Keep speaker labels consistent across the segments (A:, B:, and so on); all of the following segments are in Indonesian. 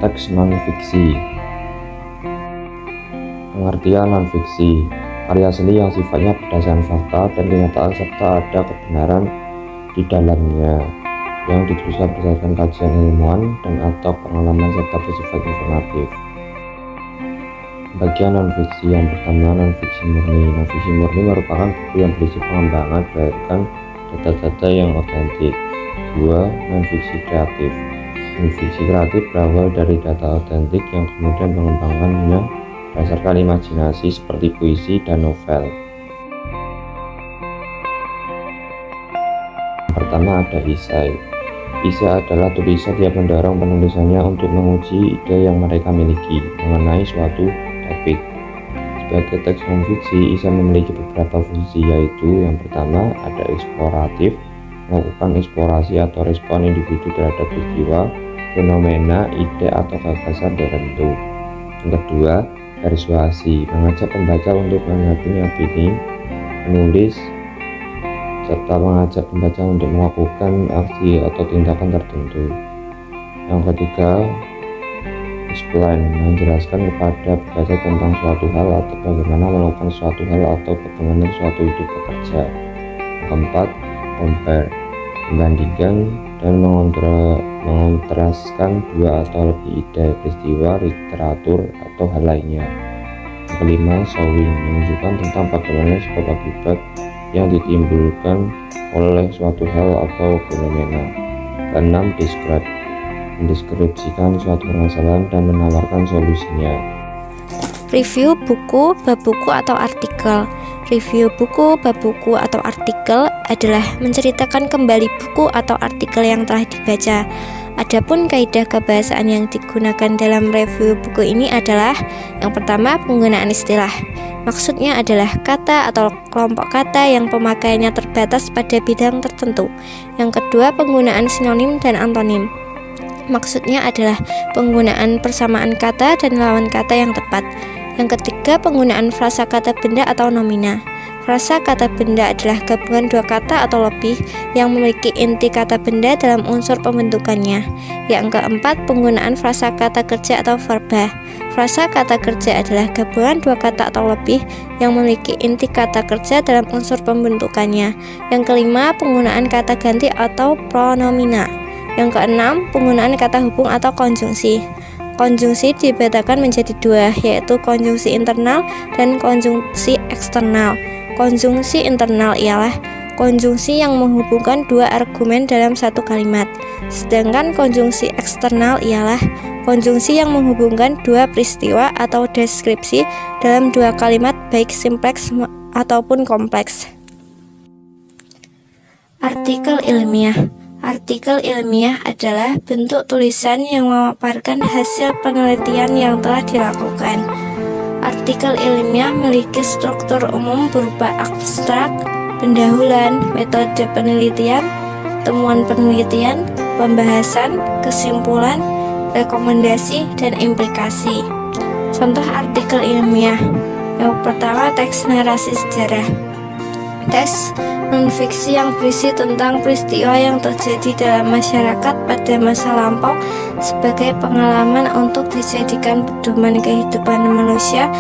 A: teks non-fiksi. Pengertian non-fiksi: karya seni yang sifatnya berdasarkan fakta dan kenyataan serta ada kebenaran di dalamnya, yang dituliskan berdasarkan kajian ilmuwan dan atau pengalaman serta bersifat informatif. Bagian non-fiksi yang pertama, non-fiksi murni. Non-fiksi murni merupakan buku yang berisi pengembangan berdasarkan data-data yang otentik. 2. Non-fiksi kreatif. Non-fiksi kreatif berawal dari data otentik yang kemudian mengembangkannya berdasarkan imajinasi seperti puisi dan novel. Yang pertama ada esai. Esai adalah tulisan yang mendorong penulisannya untuk menguji ide yang mereka miliki mengenai suatu topik. Sebagai teks non-fiksi, esai memiliki beberapa fungsi, yaitu yang pertama ada eksploratif, melakukan eksplorasi atau respon individu terhadap peristiwa, fenomena, ide atau gagasan tertentu. Yang kedua, persuasi, mengajak pembaca untuk menanggapi opini penulis serta mengajak pembaca untuk melakukan aksi atau tindakan tertentu. Yang ketiga, explain, menjelaskan kepada pembaca tentang suatu hal atau bagaimana melakukan suatu hal atau bagaimana suatu itu bekerja. Yang keempat, compare, membandingkan dan mengontraskan dua atau lebih ide, peristiwa, literatur, atau hal lainnya. Yang kelima, showing, menunjukkan tentang bagaimana sebab akibat yang ditimbulkan oleh suatu hal atau fenomena. Keenam, describe, mendeskripsikan suatu permasalahan dan menawarkan solusinya.
B: Review buku, bab buku atau artikel. Review buku, bab buku atau artikel adalah menceritakan kembali buku atau artikel yang telah dibaca. Adapun kaidah kebahasaan yang digunakan dalam review buku ini adalah: yang pertama, penggunaan istilah. Maksudnya adalah kata atau kelompok kata yang pemakaiannya terbatas pada bidang tertentu. Yang kedua, penggunaan sinonim dan antonim. Maksudnya adalah penggunaan persamaan kata dan lawan kata yang tepat. Yang ketiga, penggunaan frasa kata benda atau nomina. Frasa kata benda adalah gabungan dua kata atau lebih yang memiliki inti kata benda dalam unsur pembentukannya. Yang keempat, penggunaan frasa kata kerja atau verba. Frasa kata kerja adalah gabungan dua kata atau lebih yang memiliki inti kata kerja dalam unsur pembentukannya. Yang kelima, penggunaan kata ganti atau pronomina. Yang keenam, penggunaan kata hubung atau konjungsi. Konjungsi dibedakan menjadi dua, yaitu konjungsi internal dan konjungsi eksternal. Konjungsi internal ialah konjungsi yang menghubungkan dua argumen dalam satu kalimat, sedangkan konjungsi eksternal ialah konjungsi yang menghubungkan dua peristiwa atau deskripsi dalam dua kalimat, baik simpleks ataupun kompleks. Artikel ilmiah. Artikel ilmiah adalah bentuk tulisan yang memaparkan hasil penelitian yang telah dilakukan. Artikel ilmiah memiliki struktur umum berupa abstrak, pendahuluan, metode penelitian, temuan penelitian, pembahasan, kesimpulan, rekomendasi, dan implikasi. Contoh artikel ilmiah. Yang pertama, teks narasi sejarah. Teks non-fiksi yang berisi tentang peristiwa yang terjadi dalam masyarakat pada masa lampau sebagai pengalaman untuk dijadikan pedoman kehidupan manusia.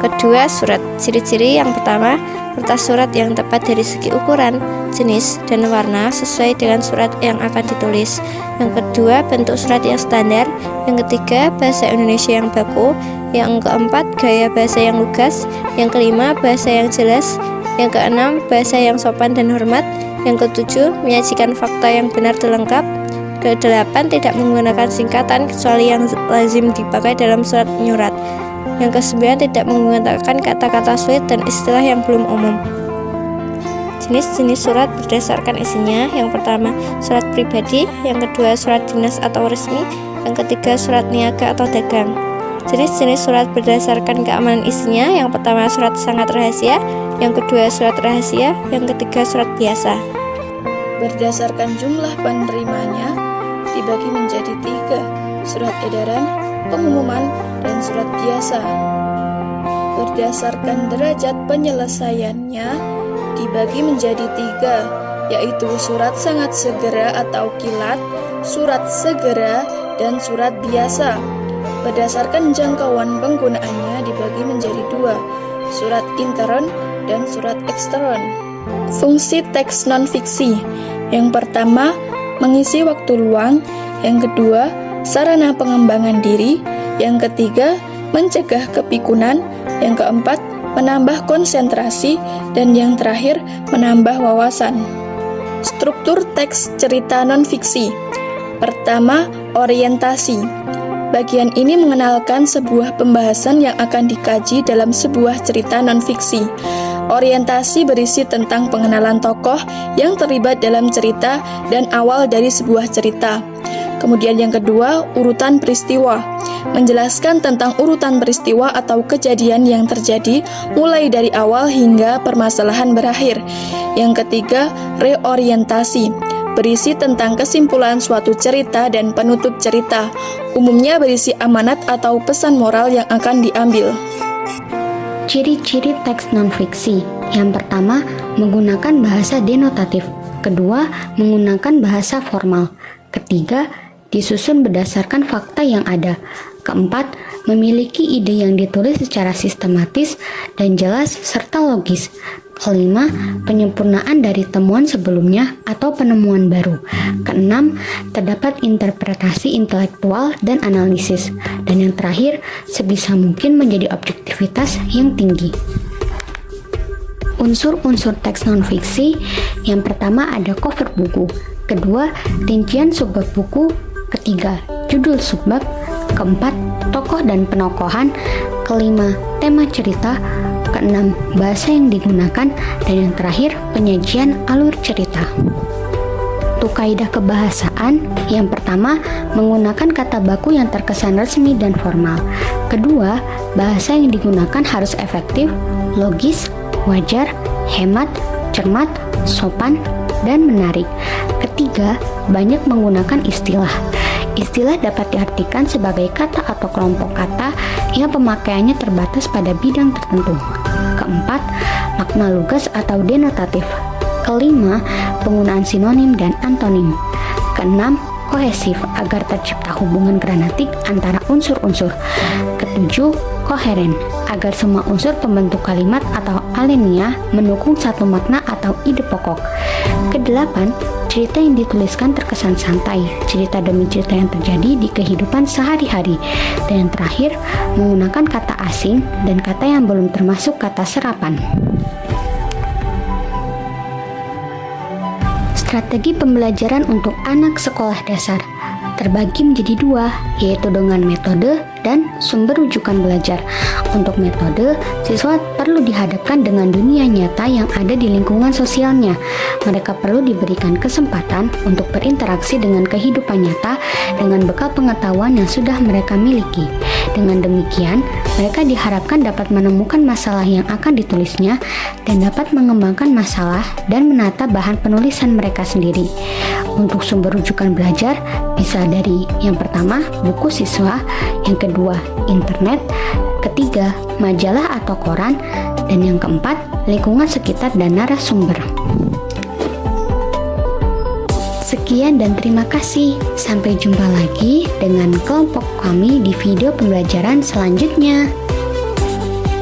B: Kedua, surat. Ciri-ciri yang pertama, kertas surat yang tepat dari segi ukuran, jenis, dan warna sesuai dengan surat yang akan ditulis. Yang kedua, bentuk surat yang standar. Yang ketiga, bahasa Indonesia yang baku. Yang keempat, gaya bahasa yang lugas. Yang kelima, bahasa yang jelas. Yang keenam, bahasa yang sopan dan hormat. Yang ketujuh, menyajikan fakta yang benar dan lengkap. Kedelapan, tidak menggunakan singkatan kecuali yang lazim dipakai dalam surat menyurat. Yang kesembilan, tidak menggunakan kata-kata sulit dan istilah yang belum umum. Jenis-jenis surat berdasarkan isinya. Yang pertama, surat pribadi. Yang kedua, surat dinas atau resmi. Yang ketiga, surat niaga atau dagang. Jenis-jenis surat berdasarkan keamanan isinya. Yang pertama, surat sangat rahasia. Yang kedua, surat rahasia. Yang ketiga, surat biasa.
C: Berdasarkan jumlah penerimanya dibagi menjadi 3: surat edaran, pengumuman, dan surat biasa. Berdasarkan derajat penyelesaiannya dibagi menjadi 3, yaitu surat sangat segera atau kilat, surat segera, dan surat biasa. Berdasarkan jangkauan penggunaannya dibagi menjadi dua, surat intern dan surat ekstern. Fungsi teks non-fiksi. Yang pertama, mengisi waktu luang. Yang kedua, sarana pengembangan diri. Yang ketiga, mencegah kepikunan. Yang keempat, menambah konsentrasi. Dan yang terakhir, menambah wawasan. Struktur teks cerita non-fiksi. Pertama, orientasi. Bagian ini mengenalkan sebuah pembahasan yang akan dikaji dalam sebuah cerita non-fiksi. Orientasi berisi tentang pengenalan tokoh yang terlibat dalam cerita dan awal dari sebuah cerita. Kemudian yang kedua, urutan peristiwa. Menjelaskan tentang urutan peristiwa atau kejadian yang terjadi mulai dari awal hingga permasalahan berakhir. Yang ketiga, reorientasi. Berisi tentang kesimpulan suatu cerita dan penutup cerita. Umumnya berisi amanat atau pesan moral yang akan diambil.
D: Ciri-ciri teks non-fiksi. Yang pertama, menggunakan bahasa denotatif. Kedua, menggunakan bahasa formal. Ketiga, disusun berdasarkan fakta yang ada. Keempat, memiliki ide yang ditulis secara sistematis dan jelas serta logis. Kelima, penyempurnaan dari temuan sebelumnya atau penemuan baru. Keenam, terdapat interpretasi intelektual dan analisis. Dan yang terakhir, sebisa mungkin menjadi objektivitas yang tinggi. Unsur-unsur teks non-fiksi. Yang pertama ada cover buku. Kedua, rincian subbab buku. Ketiga, judul subbab. Keempat, tokoh dan penokohan. Kelima, tema cerita. Keenam, bahasa yang digunakan. Dan yang terakhir, penyajian alur cerita. Untuk kaidah kebahasaan, yang pertama, menggunakan kata baku yang terkesan resmi dan formal. Kedua, bahasa yang digunakan harus efektif, logis, wajar, hemat, cermat, sopan, dan menarik. Ketiga, banyak menggunakan istilah. Istilah dapat diartikan sebagai kata atau kelompok kata yang pemakaiannya terbatas pada bidang tertentu. Keempat, makna lugas atau denotatif. Kelima, penggunaan sinonim dan antonim. Keenam, kohesif agar tercipta hubungan gramatik antara unsur-unsur. Ketujuh, koheren agar semua unsur pembentuk kalimat atau alinea mendukung satu makna atau ide pokok. Kedelapan, cerita yang dituliskan terkesan santai, cerita demi cerita yang terjadi di kehidupan sehari-hari. Dan yang terakhir, menggunakan kata asing dan kata yang belum termasuk kata serapan. Strategi pembelajaran untuk anak sekolah dasar terbagi menjadi dua, yaitu dengan metode dan sumber rujukan belajar. Untuk metode, siswa perlu dihadapkan dengan dunia nyata yang ada di lingkungan sosialnya. Mereka perlu diberikan kesempatan untuk berinteraksi dengan kehidupan nyata dengan bekal pengetahuan yang sudah mereka miliki. Dengan demikian, mereka diharapkan dapat menemukan masalah yang akan ditulisnya dan dapat mengembangkan masalah dan menata bahan penulisan mereka sendiri. Untuk sumber rujukan belajar bisa dari yang pertama, buku siswa, yang kedua, internet, ketiga, majalah atau koran, dan yang keempat, lingkungan sekitar dan narasumber. Sekian dan terima kasih. Sampai jumpa lagi dengan kelompok kami di video pembelajaran selanjutnya.